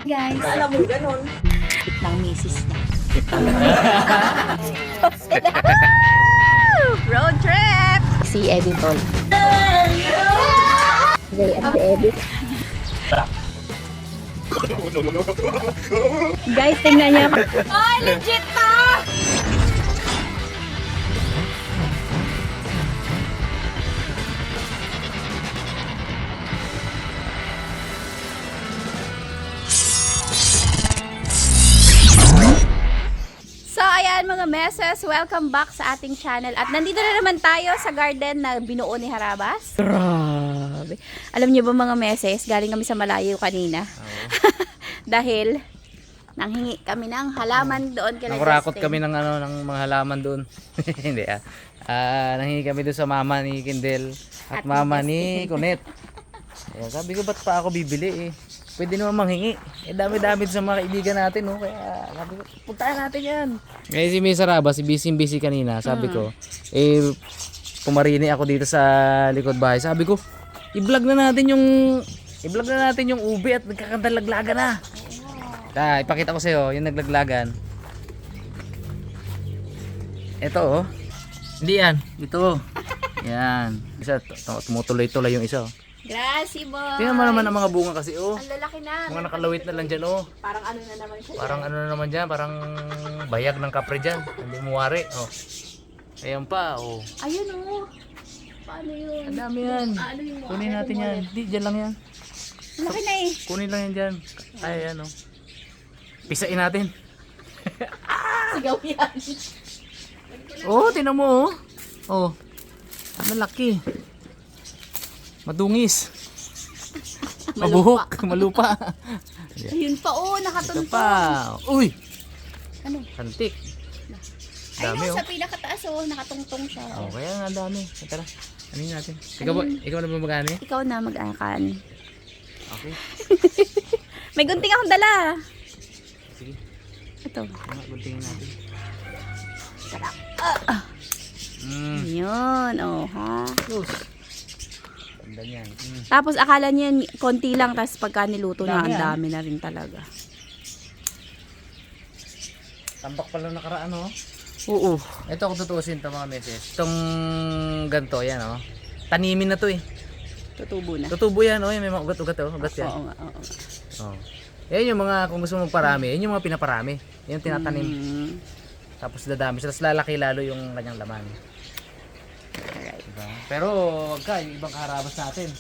Guys, Alam mo ganon. ng misis niya. Road trip! Si Eddie Tol. They at the Eddie. Guys, tingnan niyo. Ay, legit to! So, ayan mga meses, welcome back sa ating channel. At nandito na naman tayo sa garden na binuo ni Harabas. Grabe. Alam niyo ba mga meses, galing kami sa malayo kanina. Dahil nanghingi kami ng halaman doon kay Nakurakot kami ng ng mga halaman doon. Hindi nanghingi kami doon sa mama ni Kindel at mama ni Kunet. Kaya sabi ko, ba't pa ako bibili eh? Pwede naman manghingi. Dami-dami sa mga kaibigan natin, no? Kaya sabi ko, puntahan natin yan. Ngayon si Miss Saraba, si busy kanina, sabi ko, pumarini ako dito sa likod bahay. Sabi ko, i-vlog na natin yung ube at nagkakandalaglagan na. Ipakita ko sa'yo, yung naglaglagan. Ito, oh. Hindi yan. Ito. Yan. Isa, tumutuloy-tuloy yung isa. Grassy boy. Tingnan mo naman ang mga bunga kasi, oh. Ang lalaki na. Mga nakalawit na lang dyan, oh. Parang ano na naman siya. Parang ano na naman dyan, parang bayag ng kapre dyan. Hindi muwari, oh. Ayan pa, oh. Ayun oh. Paano yun? Ang dami yan. Ano yung mga Kunin natin yan. Di, dyan lang yan. Laki na eh. Kunin lang yan dyan. Ay, ayan, oh. Pisain natin. Sigaw yan. Oh, tinan mo, oh. Oh. Ang laki. Madungis. Mabuhok. Malupa. Ayun pa oh, Ito nakatuntong. pa. Uy! Ano? Kantik. Ayun Dami, oh, oh. sa pinakataas oh, nakatungtong siya. Oh, kaya nga dami. Tara. Ano natin? Ikaw na ba mag-ano eh? Ikaw na mag-akan. Okay. May gunting akong dala. Sige. Ito. Mga guntingin natin. Sarap. Mm. Yun, oh ha. Close. Ganda niyan. Tapos akala niya konti lang, tapos pagka niluto na, Dami, ang dami na rin talaga. Tambak pala nakaraan, oh. Oo. Ito kung tutuusin ito mga meses. Itong ganito, yan, oh. Tanimin na to eh. Tutubo na. Tutubo yan, oh. May mga ugat-ugat, oh. Ugat yan. Oo nga, oo nga. Oh. Yan yung mga, kung gusto mo magparami, yan yung mga pinaparami. Yan yung tinatanim. Mm. Tapos dadami siya. Tapos lalaki lalo yung kanyang laman. Alright. Diba? Pero wag ka, yung ibang kaharabas natin.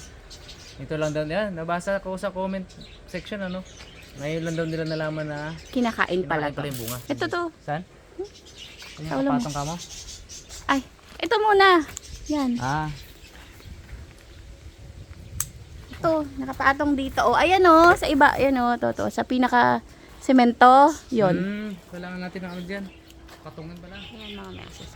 Ito lang daw yan. Nabasa ko sa comment section, ano. Ngayon lang daw nila nalaman na Kinakain pala kinakain to. pala yung bunga. Ito to. Saan? Yan Tawala yung mo. kapatong ka mo? Ay, ito muna. Yan. Ah. Ito, nakapatong dito. Oh, ayan oh, sa iba. Ayan oh, to. Sa pinaka semento, yon. Kailangan natin ng ano dyan. Patungan pala. Ayan mga meses.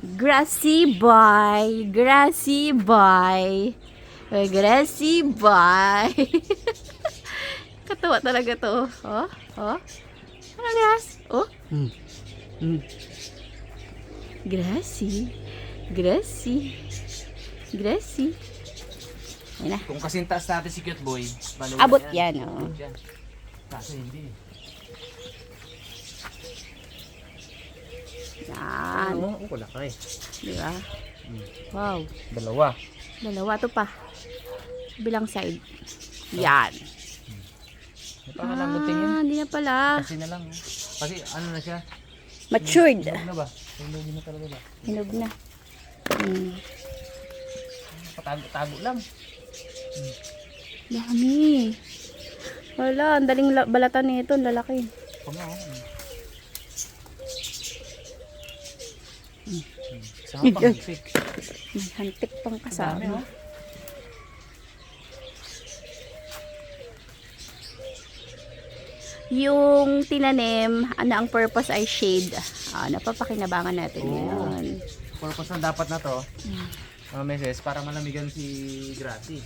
Grassy boy. Grassy boy. Grassy boy. Katawa talaga to. Oh, oh. Ano grass? Oh. Grassy. Grassy. Grassy. Ayan na. Kung kasing taas natin si Cute Boy, balugan Abot yan, oh. Abot yan. Kasi hindi. Yan. Ano? Ang kulakay. Di ba? Wow. Dalawa. Dalawa to pa. Bilang side. Yan. May pangalang tingin. Hindi na pala. Kasi na lang. Oh. Kasi ano na siya? Matured. Hinog na ba? Hinog na talaga ba? Hinog na. Patago-tago lang. Dami. Wala, ang daling balatan nito. Ang lalaki. Kung nga, Saan pang hipik? May hantik pang Dami, kasama. oh. Yung tinanim, ano ang purpose ay shade. Napapakinabangan natin yun. Purpose na dapat na to, mga meses, para malamigan si Grassy.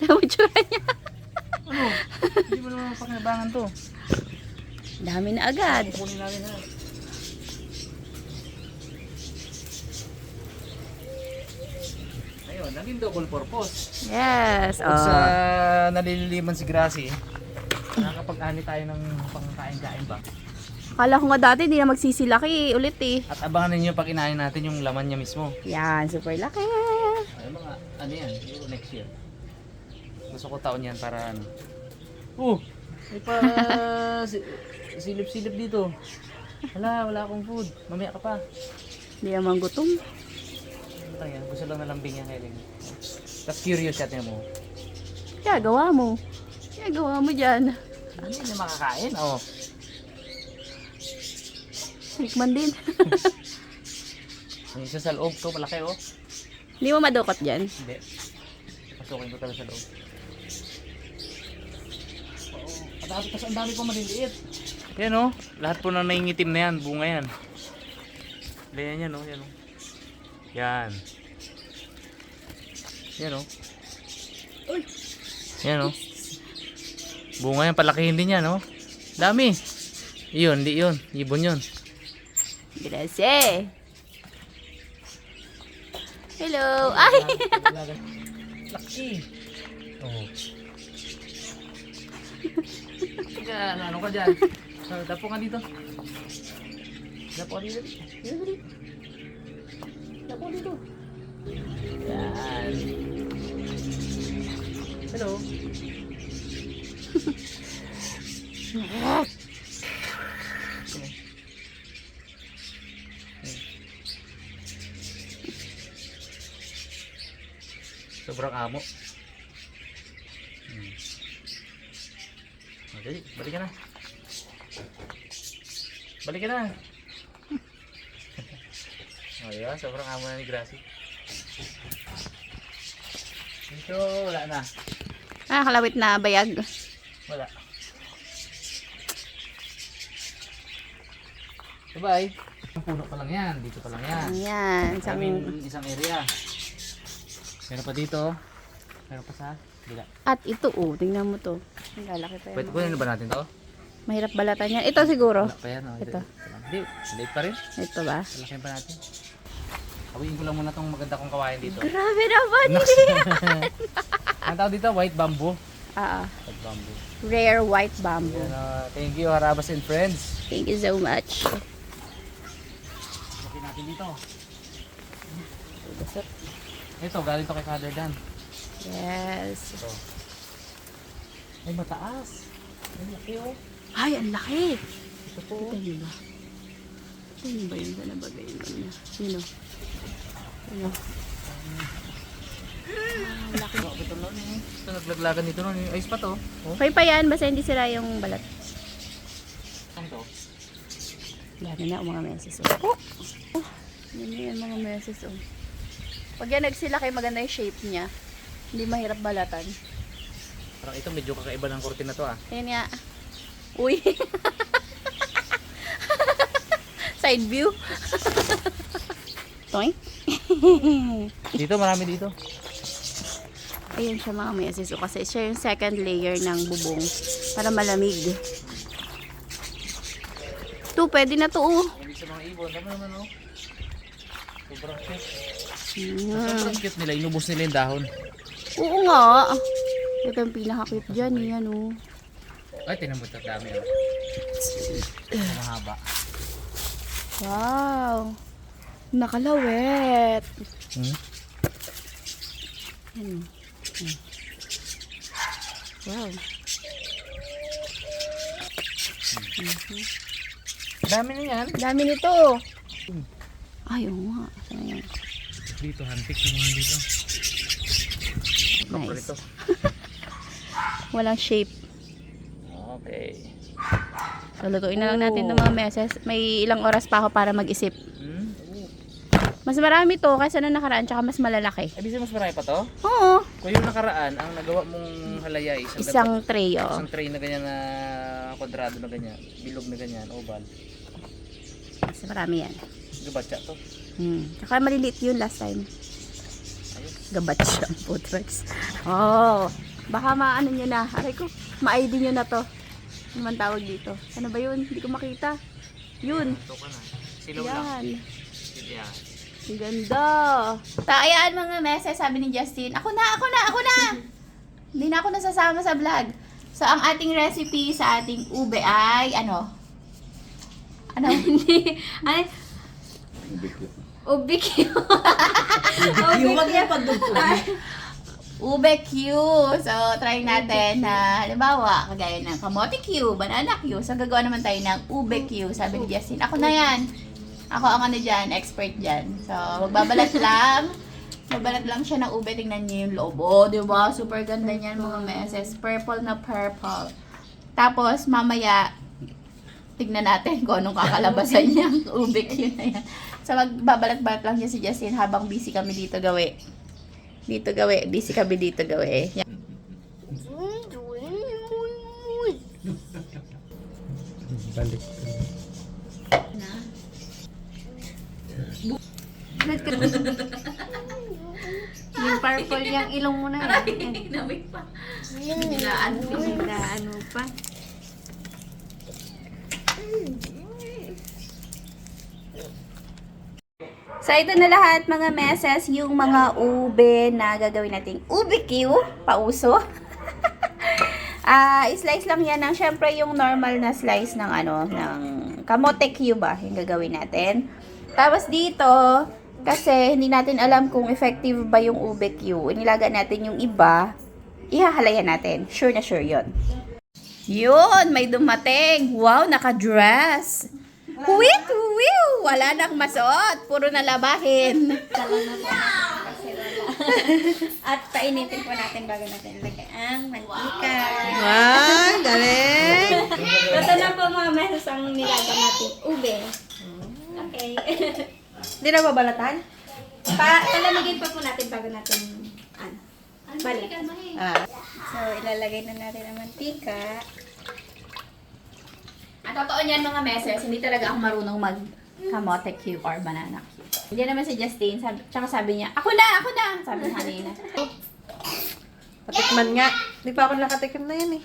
Tama tsura niya. Ano? Hindi mo naman pakinabangan to. Dami na agad. Kukunin natin na. Ayun. Yun, naging double purpose. Yes. Kung sa Oh. nalililiman si Gracie, nakakapag-ani tayo ng pangkain-kain ba? Akala ko nga dati hindi na magsisilaki ulit eh. At abangan ninyo pag inahin natin yung laman niya mismo. Yan, super laki. Ay, mga, ano yan, siguro next year. Gusto ko taon yan para ano. May pa silip-silip dito. Wala akong food. Mamaya ka pa. Hindi naman gutom. Ano tayo? Gusto lang na lambing yan kay Leng. Tapos curious siya, tingnan mo. Kaya gawa mo. Kaya gawa mo dyan. Ano yun yung makakain? Oh. Tikman din. Yung isa sa loob to, malaki oh. Hindi mo madukot dyan. Hindi. Pasukin ko talaga sa loob. Oo. Tapos ang dami pang maliliit. Yan oh. Lahat po na naingitim na yan. Bunga yan. Yan yan oh. Yan oh. Yan. Yan oh. Yan oh. Bunga yan. Palakihin din yan oh. Dami. Iyon, hindi yun. Ibon yun. Gracias. Hello. Ay! Laki. Oh. Yan, ano ka dyan? Dapo ka dito. Dapo ka dito. Dapo dito. Yan. Hello. Sobrang amo. Okay, balik ka na. Balik ka na. Oh, yeah, sobrang amo na ni Gracie. Dito, wala na. Ah, kalawit na bayag. Wala. Bye-bye. Ang puno pa lang yan. Dito pa lang yan. Ayan. Isang area. Meron pa dito. Meron pa sa bila. At ito oh, tingnan mo to. Ang lalaki pa yan. Pwede kunin na ba natin to? Mahirap balatan yan. Ito siguro. Wala pa yan. Oh. Ito. Hindi, late pa rin. Ito ba? Lalakihan pa natin. Hawiin ko lang muna tong maganda kong kawain dito. Grabe naman Naks. yan. Ang tawag dito, white bamboo. White bamboo. Rare white bamboo. Yan, thank you, Harabas and friends. Thank you so much. Okay natin dito. Ito, galing to kay Father Dan. Yes. Ito. Ay, mataas. Ay, laki oh. Ay, ang laki. Ito po. Ito niyo ba? Ito niyo ba yung nabagay mo niya? Yun o. Yun o. Laki. Ito nun eh. Ito, naglaglagan dito nun. Ayos pa to. Oh. Okay pa yan, basta hindi sila yung balat. Saan to? Yan na mga meses oh. Yan na yan mga meses oh. Pag yan nagsilaki, maganda yung shape niya. Hindi mahirap balatan. Parang ito medyo kakaiba ng korte na to ah. Ayan nga. Uy. Side view. Toing. Dito, marami dito. Ayan siya mga meses oh. Kasi siya yung second layer ng bubong. Para malamig. Ito, pwede na to oh. Hindi sa mga ibon. Dami naman oh. Sobrang cute. Mm. Sobrang cute nila. Inubos nila yung dahon. Oo nga. Ito yung pinaka-cute dyan. Yan oh. Ay, tinambot at dami oh. Mahaba. Wow. Nakalawet. Hmm? Yan. Wow. Dami na yan. Dami nito. Ay, oo nga. Saan yan? Dito, hantik yung mga dito. Nice. Walang shape. Okay. So, lutuin na lang natin ng mga meses. May ilang oras pa ako para mag-isip. Hmm? Mas marami to kaysa na nakaraan, tsaka mas malalaki. Ay, bisa mas marami pa to? Oo. Kung yung nakaraan, ang nagawa mong halaya Isang tray, oh. isang tray na ganyan na kwadrado na ganyan, bilog na ganyan, oval. Mas marami yan. Gabatsa to. Tsaka maliliit yun last time. Ayun. Gabatsa ang food trucks. Oh. Baka maano nyo na. Aray ko, ma-ID nyo na to. Ano man tawag dito? Ano ba yun? Hindi ko makita. Yun. Ito ka na. Silaw lang. Yan. Yan. Ganda. So, ayan mga meses, sabi ni Justin, ako na! Hindi na ako nasasama sa vlog. So, ang ating recipe sa ating ube ay, ano? Hindi. Ay, ube Q. Ube Q. So, try natin na, halimbawa, kagaya ng kamote Q, banana Q. So, gagawa naman tayo ng ube Q. Sabi ni Justin, ako na yan. Ako ang ano dyan, expert dyan. So, magbabalat lang. Magbalat lang siya ng ube. Tingnan niyo yung loob. Oh, di ba? Super ganda niyan mga meses. Purple na purple. Tapos, mamaya, tignan natin kung anong kakalabasan niyang ube Q na yan. So, magbabalat-balat lang niya si Justin habang busy kami dito gawi. Busy kami dito gawi. Yan. Balik. Yung purple yung ilong mo na yan. Kinamig pa. Ano pa? So, ito na lahat mga meses, yung mga ube na gagawin nating ube Q, pauso. Slice lang yan ng, syempre yung normal na slice ng ano, ng kamote Q ba, yung gagawin natin. Tapos dito, kasi hindi natin alam kung effective ba yung ube Q, inilaga natin yung iba, ihahalayan natin. Sure na sure yun. Yun, may dumating. Wow, naka-dress. Huwit, huwiw! Wala nang masuot. Puro na labahin. At painitin po natin bago natin ilagay ang mantika. Wow, galing! Ito na po mga meses ang nilaga natin ube. Okay. Hindi na babalatan? Palamigin pa po natin bago natin balik. So, ilalagay na natin ang mantika. Ang totoo niyan mga meses, hindi talaga ako marunong mag kamote Q or banana Q. Hindi naman si Justin, tsaka sabi niya, ako na! Sabi niya kanina. Patikman nga. Di pa ako nakatikim na yan eh.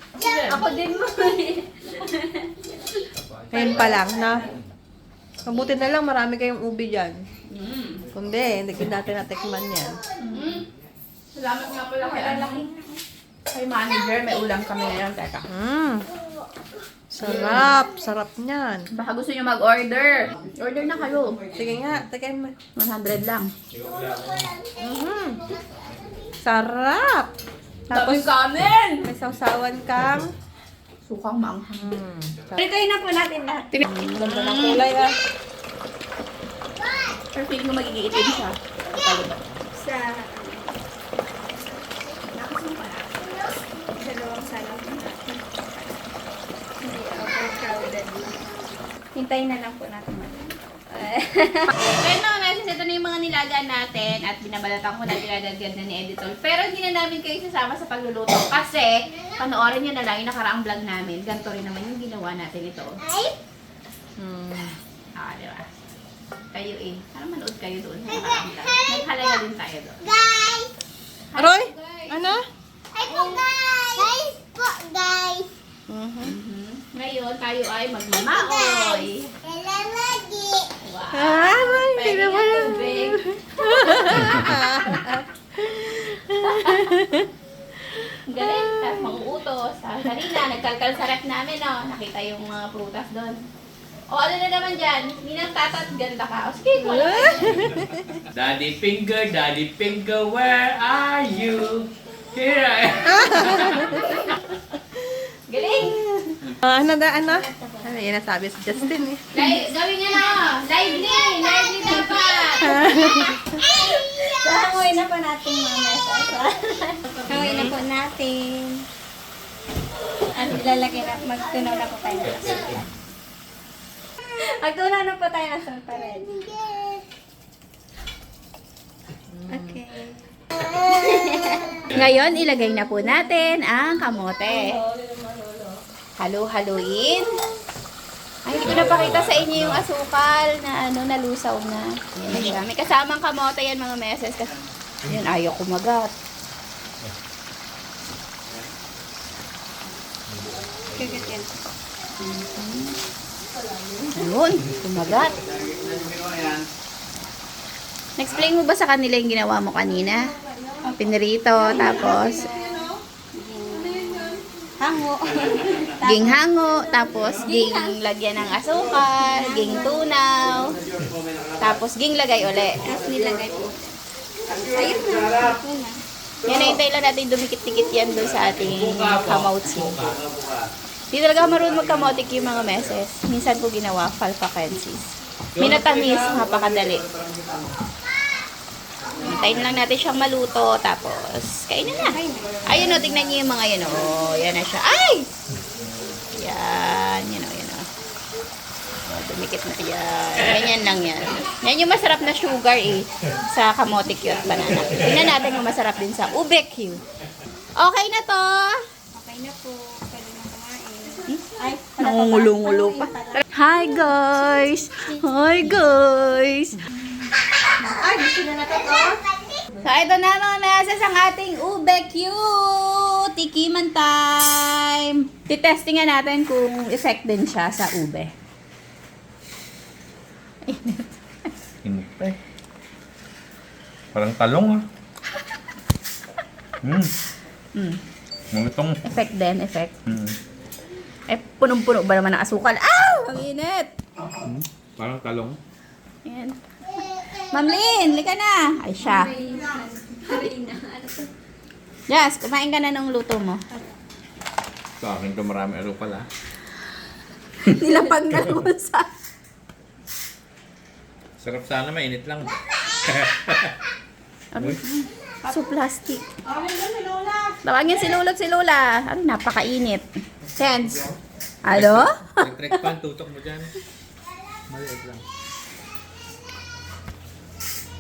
Ako din mo. Ngayon pa lang, na. Mabuti na lang, marami kayong ubi dyan. Kundi, hindi natin natikman yan. Salamat nga pala kay manager, may ulam kami ngayon. Teka. Sarap. Sarap niyan. Baka gusto niyo mag-order. Order na kayo. Sige nga, tikim mo. 100 lang. Sarap! Tapos, kanin! may sausawan kang... Sukang maanghang. Pritoy na po natin lahat. Ganda ng kulay ah. Pero feeling ko magiging itim siya. Sa dalawang salang po natin. Hindi overcrowded. Hintayin na lang po natin. Kaya mga meses, ito na yung mga nilaga natin at binabalatan ko na dinadagdag na ni Editor. Pero hindi na namin kayo sasama sa pagluluto kasi panoorin nyo na lang yung nakaraang vlog namin. Ganito rin naman yung ginawa natin ito. Di ba? Kayo eh. Parang manood kayo doon sa nakaraang vlog. Naghalaya din tayo doon. Aroy! Ano? Ngayon, tayo ay magmamaoy. Ay, Pwede hindi nga naman. tubig. Galing. Tapos mag-uutos. Kanina, nagkalkal sa rep namin, no? Nakita yung mga prutas doon. O, ano na naman dyan? Ninang tatat, ganda ka. O, sige, wala. Daddy finger, where are you? Here I am. Galing. Ano? Ano yan nasabi si Justin eh. Gawin nga na, oh. Lively dapat. So, hanguin na po natin mga meses. Hanguin na po natin. At ilalagay na, magtunaw na po tayo ng asukal. Magtunaw na po tayo ng asukal. Okay. Ngayon, ilagay na po natin ang kamote. Halo-haloin. Ay, hindi ko napakita sa inyo yung asukal na ano, nalusaw na. Yan na siya. May kasamang kamote yan mga meses. Kasi, yan, ayaw kumagat. Kagat yan. Ayun, kumagat. Explain mo ba sa kanila yung ginawa mo kanina? Pinirito, tapos Hango. ging hango, tapos ging lagyan ng asukal, ging tunaw, tapos ging lagay uli. Tapos nilagay po. Ayun na. Ito na. Yan, hintay lang natin dumikit-dikit yan doon sa ating kamotsi. Di talaga marunong magkamotik yung mga meses. Minsan ko ginawa, falfakensis. Minatamis, napakadali. Hintayin lang natin siyang maluto, tapos kainin na. Ayun o, tingnan niyo yung mga yun o. Yan na siya. Ay! Yan, yun o, yun o. Dumikit na yan. Ganyan lang yan. Yan yung masarap na sugar eh. Sa kamote cute banana. Tingnan natin yung masarap din sa ube cute. Okay na to. Okay na po. Pwede na kumain. Ay, Nangungulo-ngulo pa. Hi guys! Hi guys! Ay, gusto na natin, oh. So ito na mga meses ang ating ube cute! Tikiman time! Titestingan natin kung effect din siya sa ube. Init pa eh. Parang talong ah. Mungitong. Effect din, effect. Mm. Eh, punong-puno ba naman ng asukal? Aw! Ang init! Parang talong. Ayan. Ma'am Lynn, lika na! Ay, siya. Yes, kumain ka na nung luto mo. Sa akin to marami alo pala. Nilapag na naman sa... Sarap sana, mainit lang. So, plastic. Tawagin si Lolo at si Lola. Ano, napakainit. Sense. Ano? Electric fan, tutok mo dyan. Maliit lang.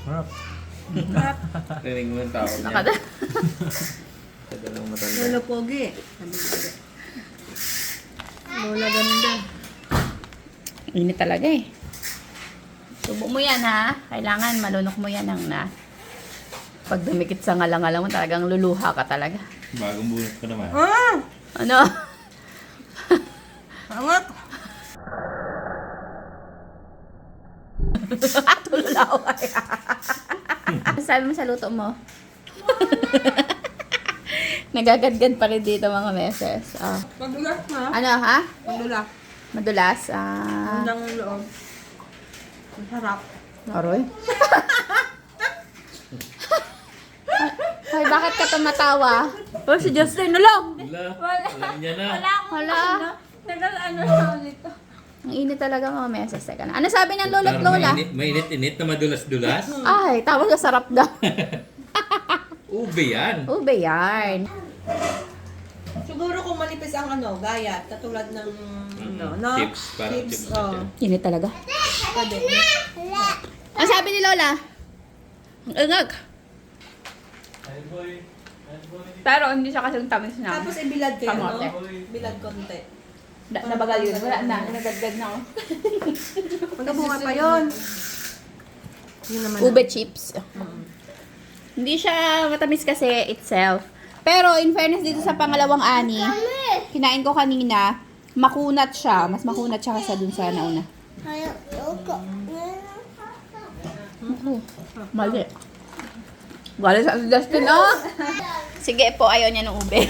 Harap. Rinig mo yung tawag niya. Nakada. Sa dalawang matanda. Lola Pogi. Lola ganda. Init talaga eh. Subo mo yan ha. Kailangan malunok mo yan ng na. Pag dumikit sa ngalang-ngalang mo, talagang luluha ka talaga. Bagong bunot ko naman. Ah! Ano? Angat! Tululaw ka. Ano sabi mo sa luto mo? Nagagadgad pa rin dito mga meses. Ah. Madulas na. Ano ha? Madulas. Madulas. Ah. Ang loob. Masarap. Aroy. Ay, bakit ka tumatawa? Oh, si Justin, alam! Alam niya na. Hala. Ano na ulit to? Ang init talaga mga meses. Teka na. Ano sabi ng lolo't lola? Mainit-init na madulas-dulas. Ay, tawag na sarap daw. Ube yan. Ube yarn. Siguro kung manipis ang gayat, katulad ng no? Chips, parang chips. oh. Init talaga. Pwede. Ang sabi ni Lola? Ang ingag. Pero hindi siya kasing tamis na. Tapos ibilad kayo, Kamote. no? Bilad konti. Nabagal yun. Wala na. Nagagad na ako. Magkabunga pa yun. Yun naman. Ube chips. Hindi siya matamis kasi itself. Pero in fairness dito sa pangalawang ani, kinain ko kanina, makunat siya. Mas makunat siya kaysa dun sa nauna. Mali. Galing sa Justin, oh! Sige po, ayaw niya ng ube.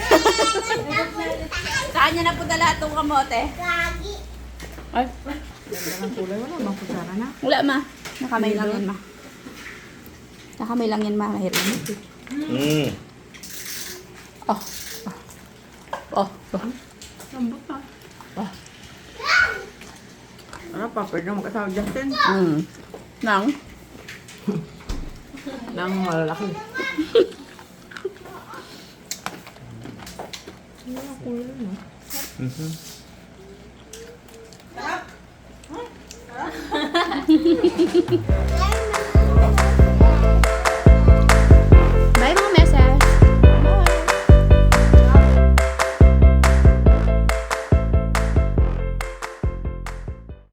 Saan niya na po lahat ng kamote? Ay, Ang kulay wala, bang kutsara na. wala ma. Nakamay lang yan ma. Nakamay lang yan ma. Mahirap. Oh. Oh. Oh. Lambot pa. Oh. Ano pa, pwede mo kasama Justin? Nang? Nang malalaki. Wala kulay, no? Mhm.